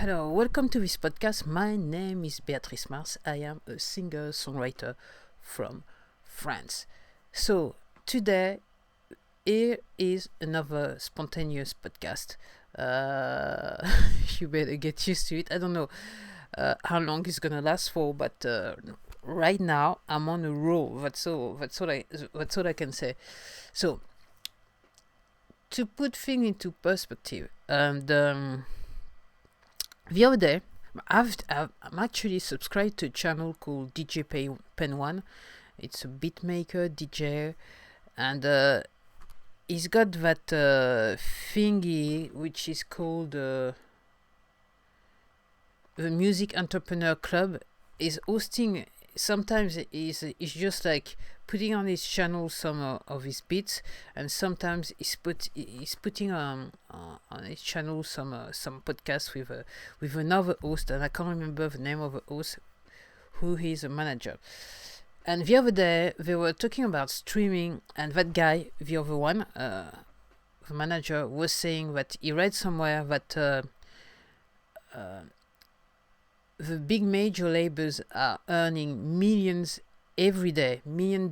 Hello, welcome to this podcast. My name is Beatrice Marse. I am a singer-songwriter from France. So, today, here is another spontaneous podcast. You better get used to it. I don't know how long it's gonna last for, but right now I'm on a roll. That's all I can say. So, to put things into perspective, and the other day, I'm actually subscribed to a channel called DJ Pen One. It's a beatmaker DJ, and he's got that thingy which is called the Music Entrepreneur Club. Is hosting. Sometimes is just like putting on his channel some of his beats, and sometimes he's putting on his channel some podcasts with another host, and I can't remember the name of the host, who is a manager. And the other day they were talking about streaming, and that guy, the other one, the manager, was saying that he read somewhere that the big major labels are earning millions every day, $1 million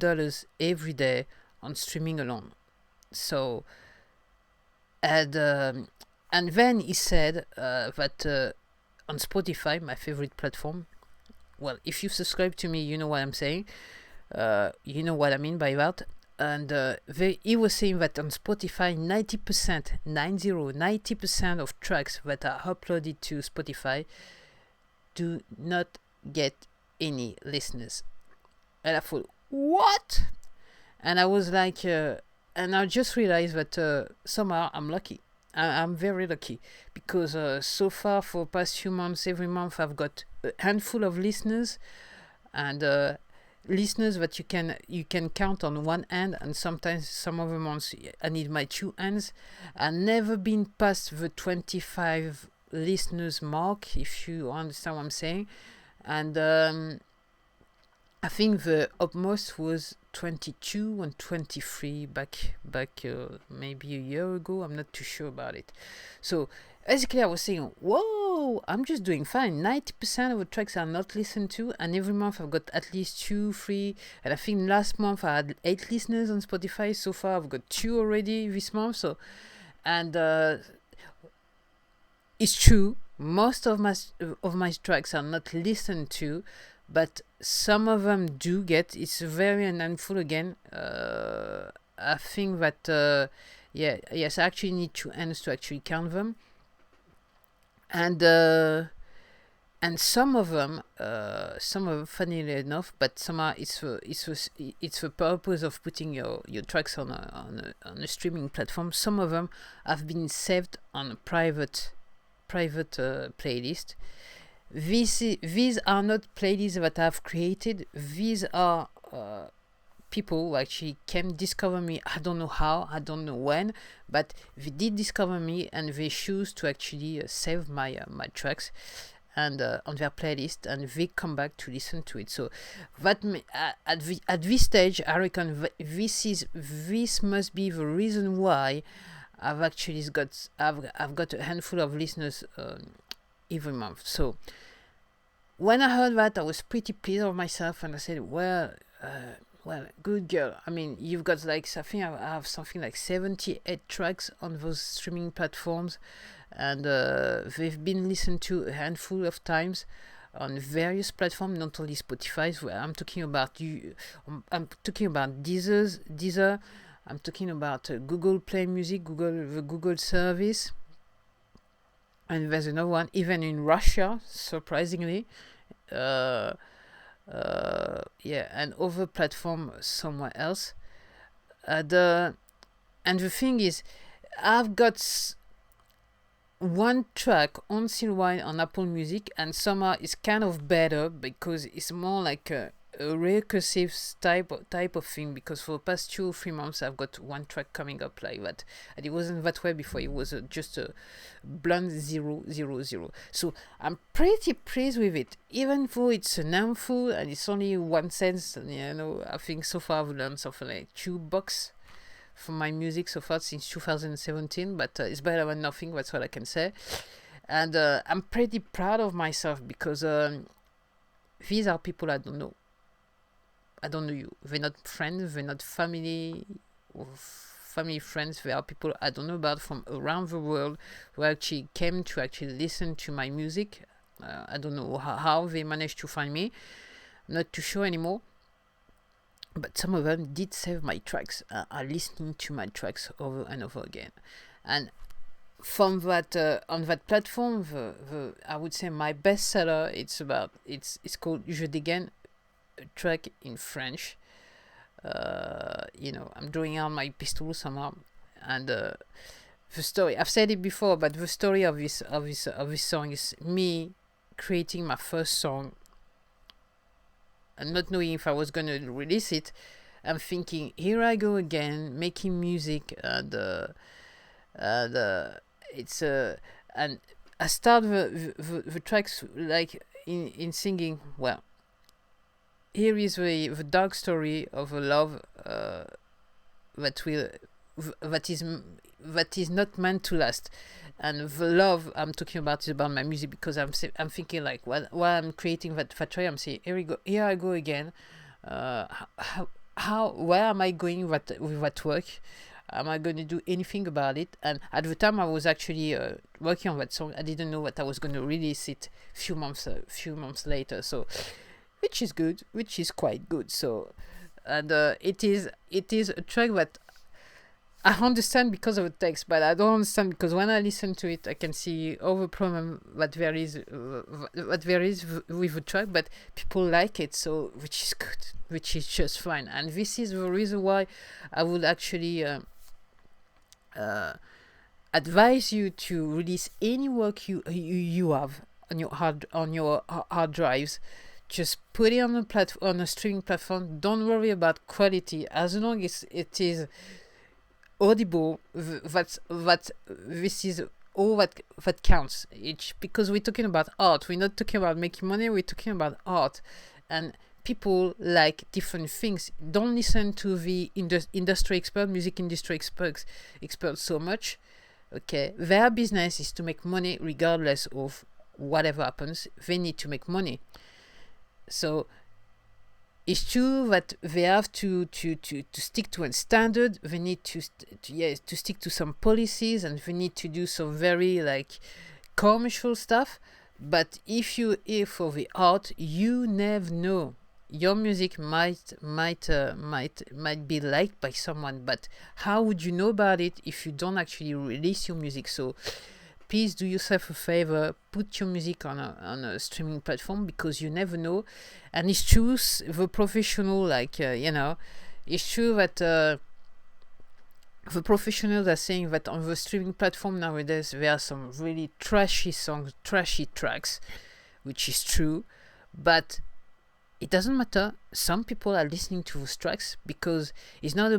every day on streaming alone. So, and then he said that on Spotify, my favorite platform. Well, if you subscribe to me, you know what I'm saying. You know what I mean by that. And he was saying that on Spotify, 90% of tracks that are uploaded to Spotify do not get any listeners. And I thought, what? And I was like, and I just realized that somehow I'm lucky. I'm very lucky, because so far for the past few months, every month I've got a handful of listeners, and listeners that you can count on one hand, and sometimes some of the months I need my two hands. I've never been past the 25 listeners mark, if you understand what I'm saying. And I think the utmost was 22 and 23 back maybe a year ago. I'm not too sure about it. So basically I was saying, whoa, I'm just doing fine. 90% of the tracks are not listened to, and every month I've got at least 2, 3, and I think last month I had 8 listeners on Spotify. So far I've got 2 already this month. So, and it's true, most of my tracks are not listened to, but some of them do get. It's very handful again. I think that yes, I actually need 2 hands to actually count them, and some of them, funnily enough, but somehow it's the purpose of putting your tracks on a streaming platform. Some of them have been saved on a private playlist. These are not playlists that I've created. These are people who actually can discover me. I don't know how, I don't know when, but they did discover me, and they choose to actually save my tracks and on their playlist, and they come back to listen to it. So that at this stage, I reckon this must be the reason why I've got a handful of listeners every month. So when I heard that, I was pretty pleased of myself, and I said, well, good girl. I mean, you've got I have something like 78 tracks on those streaming platforms, and they've been listened to a handful of times on various platforms, not only Spotify. Where I'm talking about Deezer. I'm talking about Google Play Music, the Google service. And there's another one, even in Russia, surprisingly. And other platform somewhere else. And the thing is, I've got one track on Silwine on Apple Music, and somehow it's kind of better because it's more like a recursive type of thing, because for the past 2 or 3 months I've got one track coming up like that, and it wasn't that way before. It was just a blunt 000. So I'm pretty pleased with it, even though it's an handful and it's only 1 cent. I think so far I've learned something like $2 from my music so far since 2017, but it's better than nothing. That's what I can say. And I'm pretty proud of myself because these are people I don't know. I don't know you. They're not friends. They're not family or family friends. They are people I don't know about from around the world who actually came to actually listen to my music. I don't know how they managed to find me. I'm not too sure anymore. But some of them did save my tracks, are listening to my tracks over and over again. And from that on that platform, the I would say my bestseller, it's called Je Dégaine, a track in French. I'm drawing out my pistol somehow, and the story, I've said it before, but the story of this song is me creating my first song and not knowing if I was gonna release it. I'm thinking, here I go again, making music, and it's and I start the tracks like in singing. Well, here is the dark story of a love that will that is not meant to last. And the love I'm talking about is about my music, because I'm thinking like while I'm creating that track, I'm saying, here I go again. Where am I going with that work? Am I going to do anything about it? And at the time I was actually working on that song, I didn't know that I was going to release it few months later. So, which is quite good. So, and it is a track that I understand because of the text, but I don't understand because when I listen to it, I can see all the problem that there is with the track, but people like it, so which is good, which is just fine. And this is the reason why I would actually advise you to release any work you have on your hard drives. Just put it on a streaming platform. Don't worry about quality, as long as it is audible. This is all that counts. Because we're talking about art. We're not talking about making money. We're talking about art, and people like different things. Don't listen to the industry expert, music industry experts so much. Okay, their business is to make money regardless of whatever happens. They need to make money. So it's true that they have to stick to a standard. They need to stick to some policies, and they need to do some very like commercial stuff. But if you're here for the art, you never know. Your music might be liked by someone, but how would you know about it if you don't actually release your music? So please do yourself a favor, put your music on a streaming platform, because you never know. And it's true, the professional, it's true that the professionals are saying that on the streaming platform nowadays there are some really trashy songs, trashy tracks, which is true, but it doesn't matter. Some people are listening to those tracks because it's not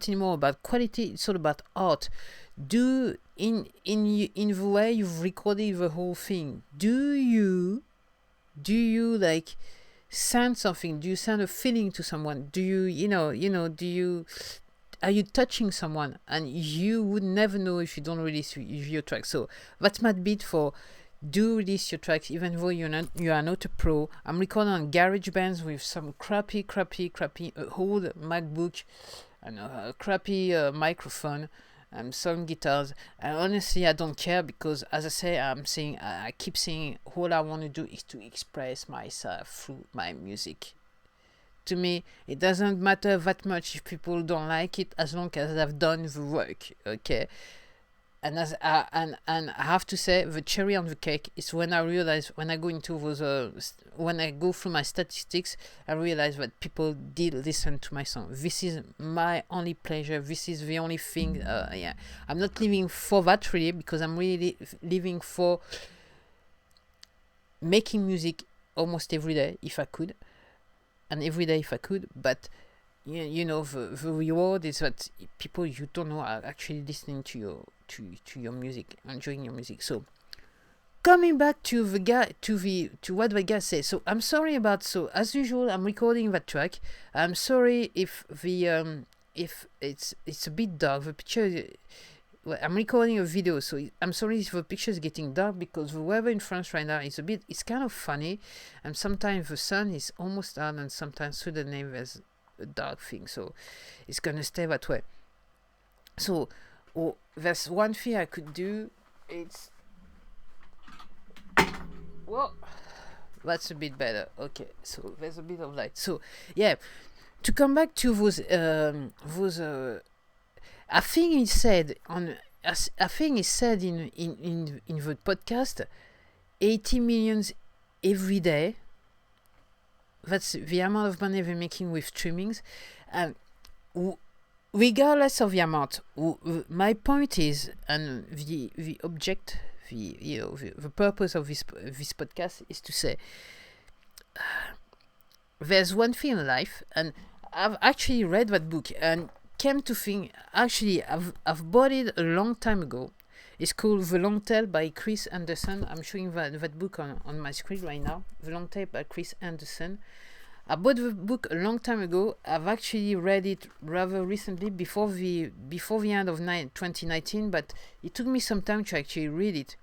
anymore about quality, it's all about art. Do in the way you've recorded the whole thing, do you like send something? Do you send a feeling to someone? Do you are you touching someone? And you would never know if you don't release your track. So that's my bit for do release your tracks, even though you are not a pro. I'm recording on GarageBand with some crappy old MacBook and a crappy microphone and some guitars. And honestly, I don't care, because as I say, I keep saying all I want to do is to express myself through my music. To me, it doesn't matter that much if people don't like it, as long as I've done the work. Okay. And I have to say, the cherry on the cake is when I realize, when I go into those when I go through my statistics, I realize that people did listen to my song. This is my only pleasure. This is the only thing. I'm not living for that really, because I'm really living for making music almost every day if I could, and every day if I could. But the reward is that people you don't know are actually listening to your music, enjoying your music. So coming back to the guy, to what the guy says. So I'm sorry about, so as usual I'm recording that track. I'm sorry if the if it's a bit dark. The picture I'm recording a video, so I'm sorry if the picture is getting dark because the weather in France right now is it's kind of funny, and sometimes the sun is almost out, and sometimes suddenly there's a dark thing, so it's gonna stay that way. So, there's one thing I could do. It's well, that's a bit better. Okay, so there's a bit of light. So yeah, to come back to those I think he said in the podcast 80 millions every day. That's the amount of money they're making with streamings, and regardless of the amount, my point is, and the object, the purpose of this podcast is to say, there's one thing in life, and I've actually read that book and came to think, actually I've bought it a long time ago. It's called The Long Tail by Chris Anderson. I'm showing that book on my screen right now. The Long Tail by Chris Anderson. I bought the book a long time ago. I've actually read it rather recently, before the end of 2019, but it took me some time to actually read it.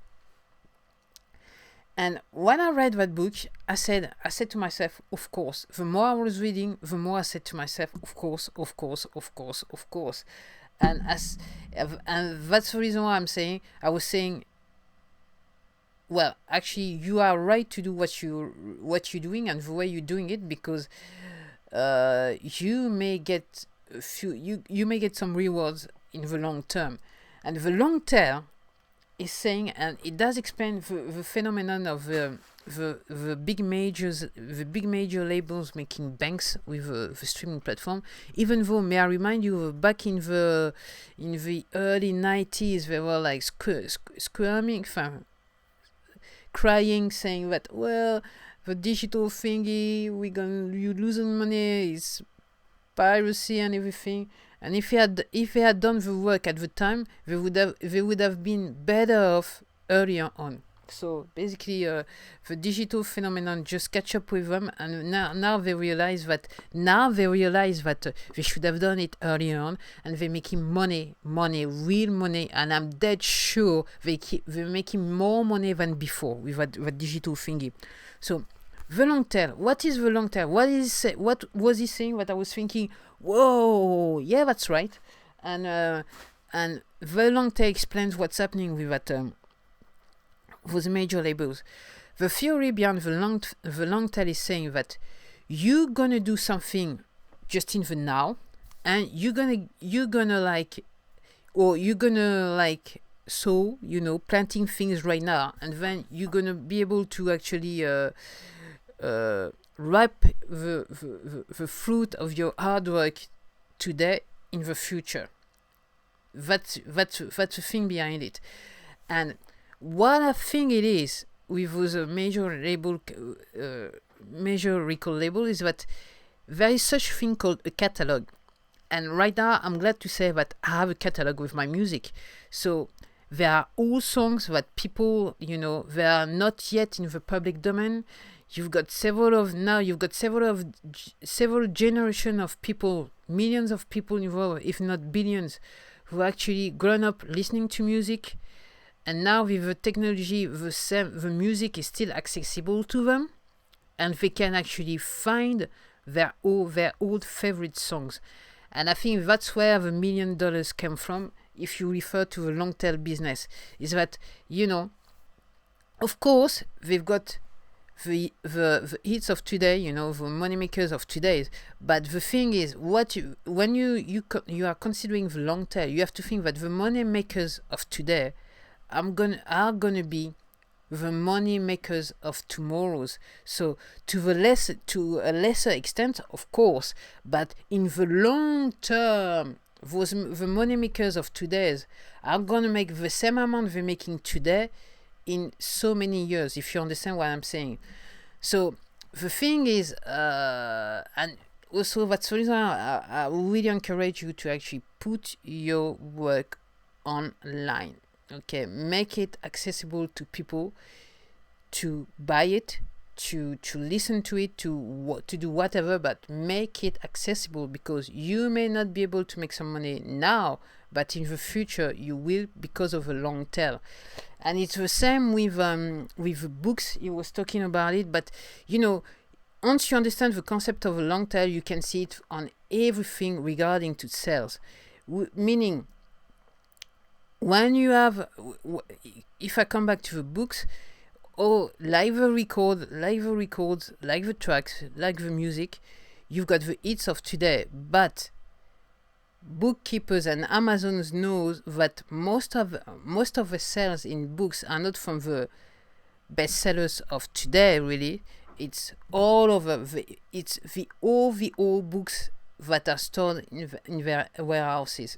And when I read that book, I said to myself, of course. The more I was reading, the more I said to myself, of course. And that's the reason why I was saying, well, actually, you are right to do what you're doing and the way you're doing it, because you may get you may get some rewards in the long term. And the long tail is saying, and it does explain the phenomenon of the big major labels making banks with the streaming platform. Even though, may I remind you, back in the early 90s, they were like squirming, crying, saying that, well, the digital thingy, you losing money, it's piracy and everything. And if they had done the work at the time, they would have been better off earlier on. So basically, the digital phenomenon just catch up with them, and now they realize that they should have done it earlier on, and they're making money, real money, and I'm dead sure they're making more money than before with that digital thingy. So the long tail. What is the long tail? What was he saying? What I was thinking, whoa, yeah, that's right. And the long tail explains what's happening with that those major labels. The theory behind the long tail is saying that you're gonna do something just in the now, and you're gonna sow, planting things right now, and then you're gonna be able to actually ripe the fruit of your hard work today in the future. That's the thing behind it. And what I think it is with those major record label is that there is such a thing called a catalog. And right now, I'm glad to say that I have a catalog with my music. So there are all songs that people, they are not yet in the public domain. You've got several generations of people, millions of people involved, if not billions, who actually grown up listening to music. And now with the technology, the music is still accessible to them, and they can actually find their old favorite songs. And I think that's where the $1 million came from, if you refer to the long tail business, is that, of course, they've got the hits of today, the moneymakers of today. But the thing is, when you are considering the long tail, you have to think that the moneymakers of today are gonna be the money makers of tomorrow's. So to a lesser extent, of course, but in the long term, the money makers of today's are gonna make the same amount they're making today in so many years, if you understand what I'm saying. So the thing is, and also that's the reason I really encourage you to actually put your work online. Okay, make it accessible to people to buy it, to listen to it, to do whatever, but make it accessible, because you may not be able to make some money now, but in the future you will, because of a long tail. And it's the same with books. He was talking about it, but once you understand the concept of a long tail, you can see it on everything regarding to sales. Meaning, when you have, if I come back to the books, like the records, like the tracks, like the music, you've got the hits of today, but bookkeepers and Amazons knows that most of the sales in books are not from the bestsellers of today. Really, it's all over. It's all the old books that are stored in their warehouses.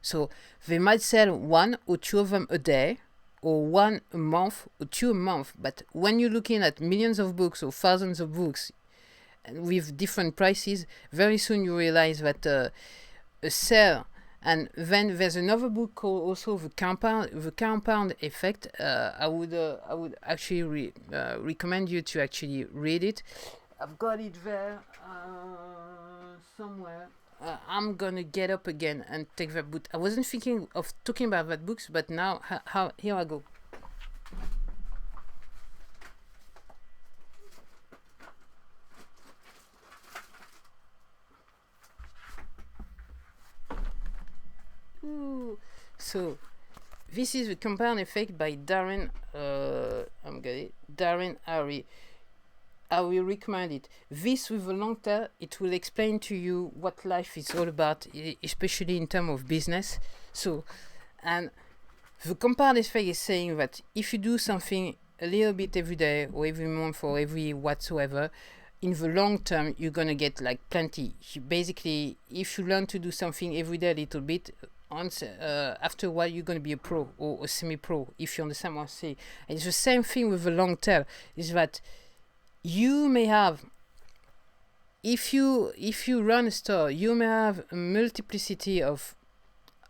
So they might sell 1 or 2 of them a day, or 1 a month, or 2 a month. But when you're looking at millions of books or thousands of books with different prices, very soon you realize that a sale. And then there's another book called also the compound effect. I would actually recommend you to actually read it. I've got it there somewhere. I'm gonna get up again and take that book. I wasn't thinking of talking about that books, but now here I go. Ooh. So this is the compound effect by Darren Harry. I will recommend it. This with a long tail, it will explain to you what life is all about, especially in terms of business. So, and the compound effect is saying that if you do something a little bit every day or every month or every whatsoever, in the long term, you're going to get like plenty. Basically, if you learn to do something every day a little bit, after a while you're going to be a pro or a semi-pro, if you understand what I'm saying. And it's the same thing with the long tail, is that you may have, if you run a store, you may have a multiplicity of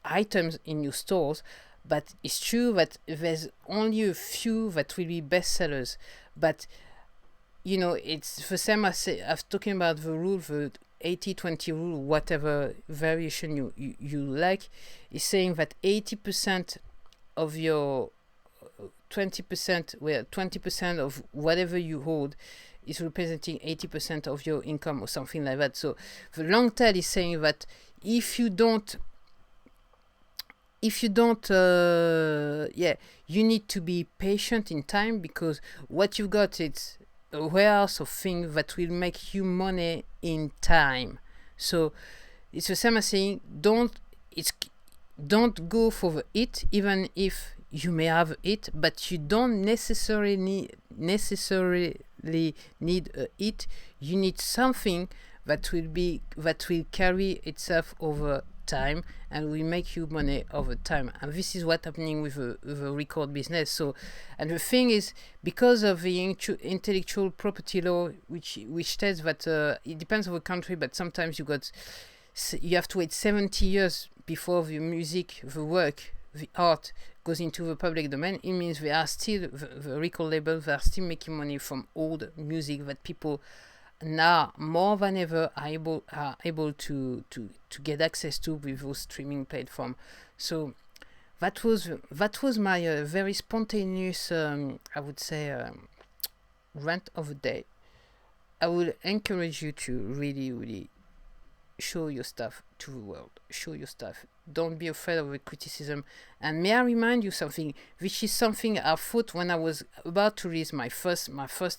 items in your stores, but it's true that there's only a few that will be bestsellers. But it's the same as I've talking about the rule, the 80-20 rule, whatever variation you like, is saying that 80% of your 20% of whatever you hold is representing 80% of your income or something like that. So the long tail is saying that if you don't, you need to be patient in time, because what you've got, it's a warehouse of things that will make you money in time. So it's the same as saying don't go for the hit, even if you may have it, but you don't necessarily need a hit. You need something that will carry itself over time and will make you money over time. And this is what's happening with the record business. So, and the thing is, because of the intellectual property law, which states that it depends on the country, but sometimes you have to wait 70 years before the music, the work, the art goes into the public domain. It means they are still, the record labels, they are still making money from old music that people now more than ever are able to get access to with those streaming platforms. So that was my very spontaneous, I would say, rant of the day. I would encourage you to really, really show your stuff to the world. Show your stuff. Don't be afraid of the criticism. And may I remind you something, which is something I thought when I was about to release my first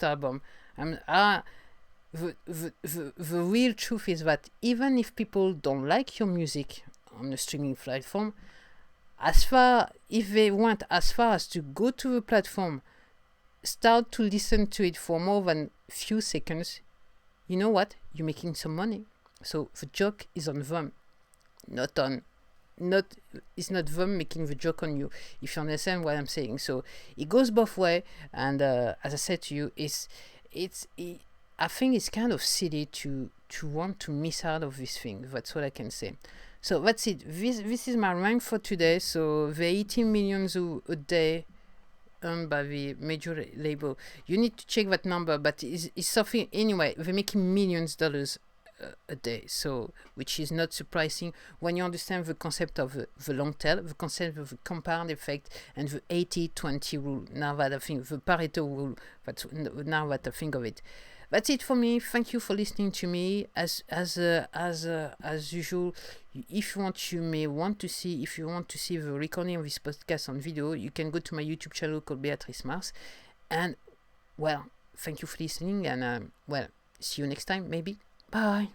album. The real truth is that even if people don't like your music on the streaming platform, if they went as far as to go to the platform, start to listen to it for more than few seconds, you know what? You're making some money. So the joke is on them, it's not them making the joke on you, if you understand what I'm saying. So it goes both ways, and as I said to you, I think it's kind of silly to want to miss out of this thing. That's what I can say. So that's it. This is my rank for today. So the 18 millions a day earned by the major label. You need to check that number, but it's something anyway. They're making millions dollars a day. So, which is not surprising when you understand the concept of the long tail, the concept of the compound effect, and the 80-20 rule. Now that I think the Pareto rule, now that I think of it. That's it for me. Thank you for listening to me. As usual, if you want, if you want to see the recording of this podcast on video, you can go to my YouTube channel called Beatrice Marse. And well, thank you for listening, and well, see you next time, maybe. Bye.